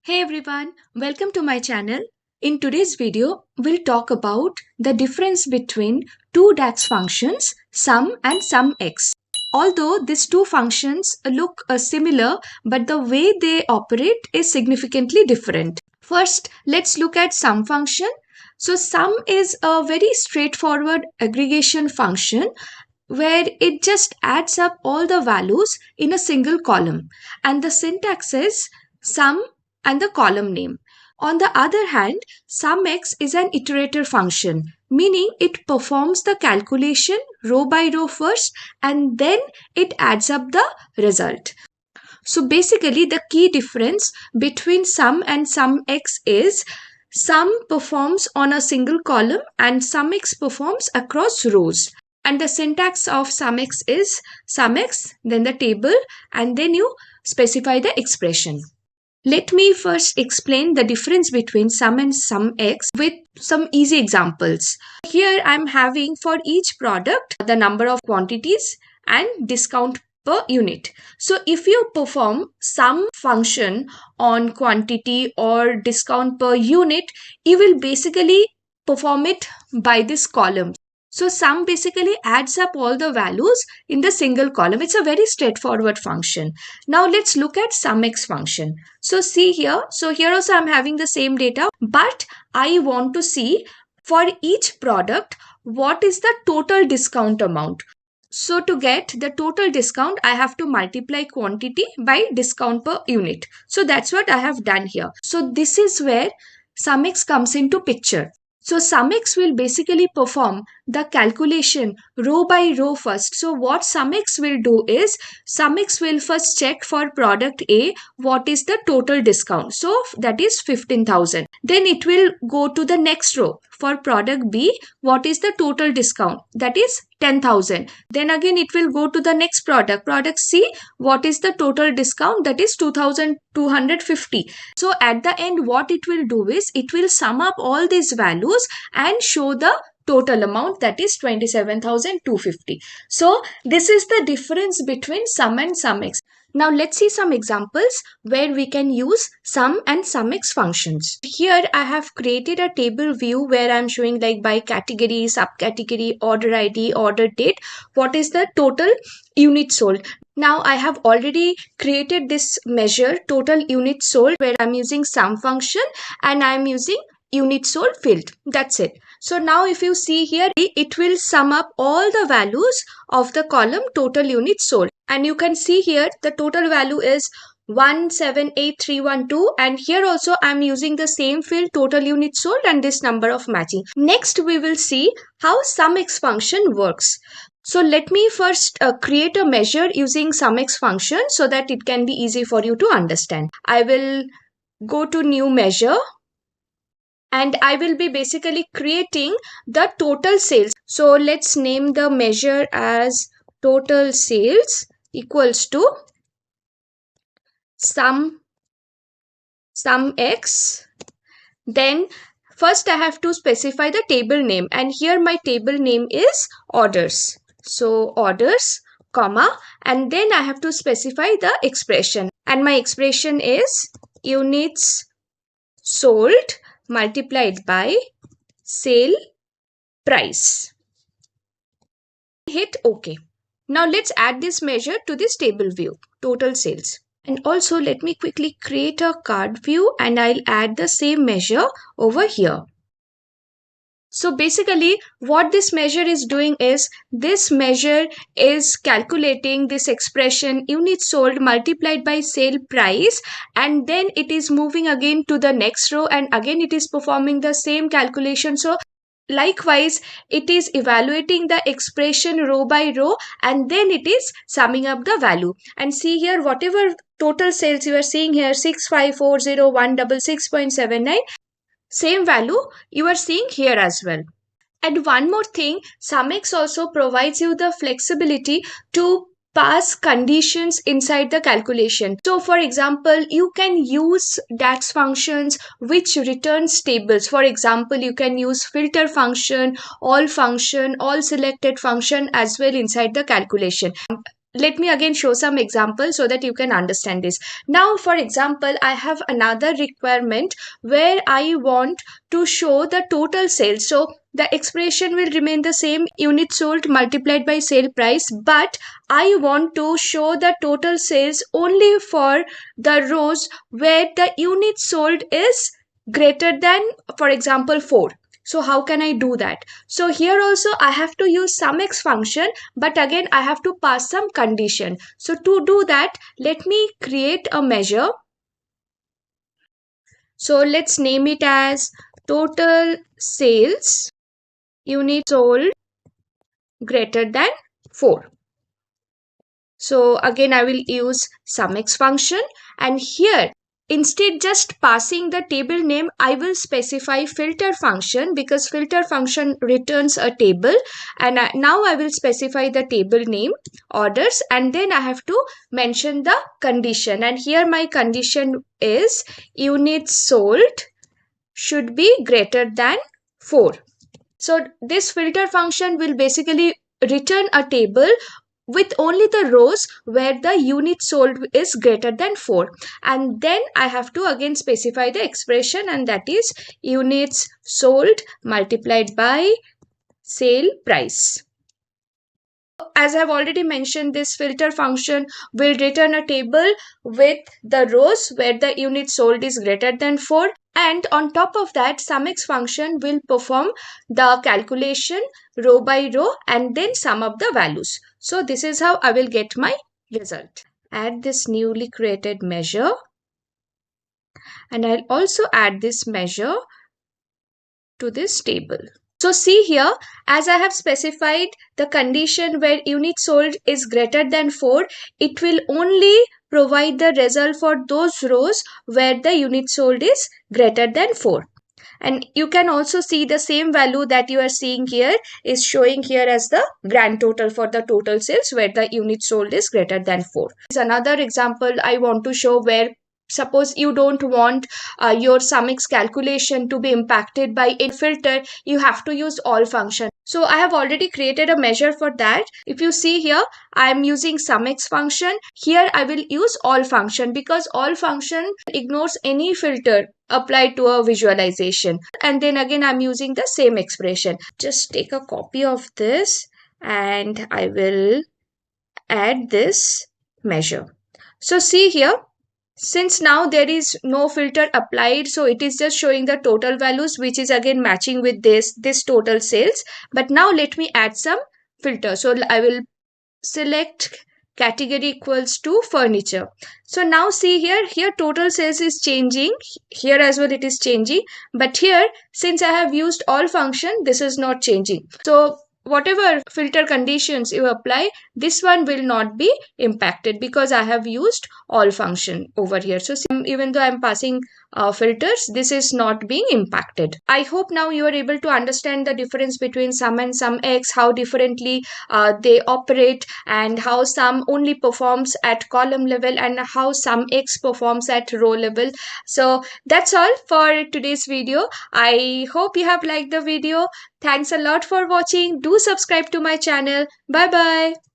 Hey everyone, welcome to my channel. In today's video, we'll talk about the difference between two DAX functions, SUM and SUMX. Although these two functions look similar, but the way they operate is significantly different. First, let's look at SUM function. So SUM is a very straightforward aggregation function where it just adds up all the values in a single column, and the syntax is SUM and the column name. On the other hand, SUMX is an iterator function, meaning it performs the calculation row by row first and then it adds up the result. So basically the key difference between SUM and SUMX is SUM performs on a single column and SUMX performs across rows. And the syntax of SUMX is SUMX, then the table, and then you specify the expression. Let me first explain the difference between SUM and SUMX with some easy examples. Here I am having for each product the number of quantities and discount per unit. So if you perform SUM function on quantity or discount per unit, you will basically perform it by this column. So SUM basically adds up all the values in the single column. It's a very straightforward function. Now let's look at SUMX function. So see here. So here also I'm having the same data, but I want to see for each product what is the total discount amount. So to get the total discount, I have to multiply quantity by discount per unit. So that's what I have done here. So this is where SUMX comes into picture. So SUMX will basically perform the calculation row by row first. So what SUMX will do is, SUMX will first check for product A what is the total discount. So that is 15,000. Then it will go to the next row. For product B, what is the total discount? That is 10,000. Then again it will go to the next product C, what is the total discount? That is 2,250. So at the end what it will do is, it will sum up all these values and show the total amount, that is 27,250. So this is the difference between SUM and SUMX. Now let's see some examples where we can use SUM and SUMX functions. Here I have created a table view where I'm showing like by category, subcategory, order ID, order date, what is the total units sold. Now I have already created this measure total units sold where I'm using SUM function and I'm using units sold field. That's it. So now if you see here, it will sum up all the values of the column total units sold. And you can see here the total value is 178312, and here also I am using the same field total units sold and this number of matching. Next we will see how SUMX function works. So let me first create a measure using SUMX function so that it can be easy for you to understand. I will go to new measure and I will be basically creating the total sales. So let's name the measure as total sales equals to SUMX. Then first I have to specify the table name, and here my table name is orders. So orders, comma, and then I have to specify the expression, and my expression is units sold multiplied by sale price. Hit OK. Now let's add this measure to this table view, total sales. And also let me quickly create a card view and I'll add the same measure over here. So basically what this measure is doing is, this measure is calculating this expression units sold multiplied by sale price, and then it is moving again to the next row and again it is performing the same calculation. So likewise, it is evaluating the expression row by row and then it is summing up the value. And see here, whatever total sales you are seeing here, 6540166.79, same value you are seeing here as well. And one more thing, SUMX also provides you the flexibility to pass conditions inside the calculation. So for example, you can use DAX functions which returns tables. For example, you can use filter function, all selected function as well inside the calculation. let me again show some examples so that you can understand this. Now, for example, I have another requirement where I want to show the total sales. So the expression will remain the same, units sold multiplied by sale price, but I want to show the total sales only for the rows where the units sold is greater than, for example, 4. So how can I do that? So here also I have to use SUMX function, but again I have to pass some condition. So to do that, let me create a measure. So let's name it as total sales units sold greater than 4. So again I will use SUMX function, and here instead just passing the table name, I will specify filter function, because filter function returns a table, and now I will specify the table name orders, and then I have to mention the condition, and here my condition is units sold should be greater than 4. So this filter function will basically return a table with only the rows where the unit sold is greater than 4, and then I have to again specify the expression, and that is units sold multiplied by sale price. As I have already mentioned, this filter function will return a table with the rows where the unit sold is greater than 4, and on top of that, SUMX function will perform the calculation row by row and then sum up the values. So this is how I will get my result. Add this newly created measure, and I'll also add this measure to this table. So see here, as I have specified the condition where units sold is greater than 4, it will only provide the result for those rows where the unit sold is greater than 4. And you can also see the same value that you are seeing here is showing here as the grand total for the total sales where the unit sold is greater than 4. This is another example I want to show where suppose you don't want your SUMX calculation to be impacted by a filter, you have to use all function. So I have already created a measure for that. If you see here, I am using SUMX function. Here I will use all function because all function ignores any filter applied to a visualization. And then again I'm using the same expression. Just take a copy of this and I will add this measure. So see here, since now there is no filter applied, so it is just showing the total values, which is again matching with this total sales. But now let me add some filter. So I will select category equals to furniture. So now see here total sales is changing. Here as well it is changing. But here, since I have used all function, this is not changing. So whatever filter conditions you apply, this one will not be impacted because I have used all function over here. So even though I'm passing filters, this is not being impacted. I hope now you are able to understand the difference between SUM and SUMX, how differently they operate, and how SUM only performs at column level and how SUMX performs at row level. So that's all for today's video. I hope you have liked the video. Thanks a lot for watching. Do subscribe to my channel. Bye bye.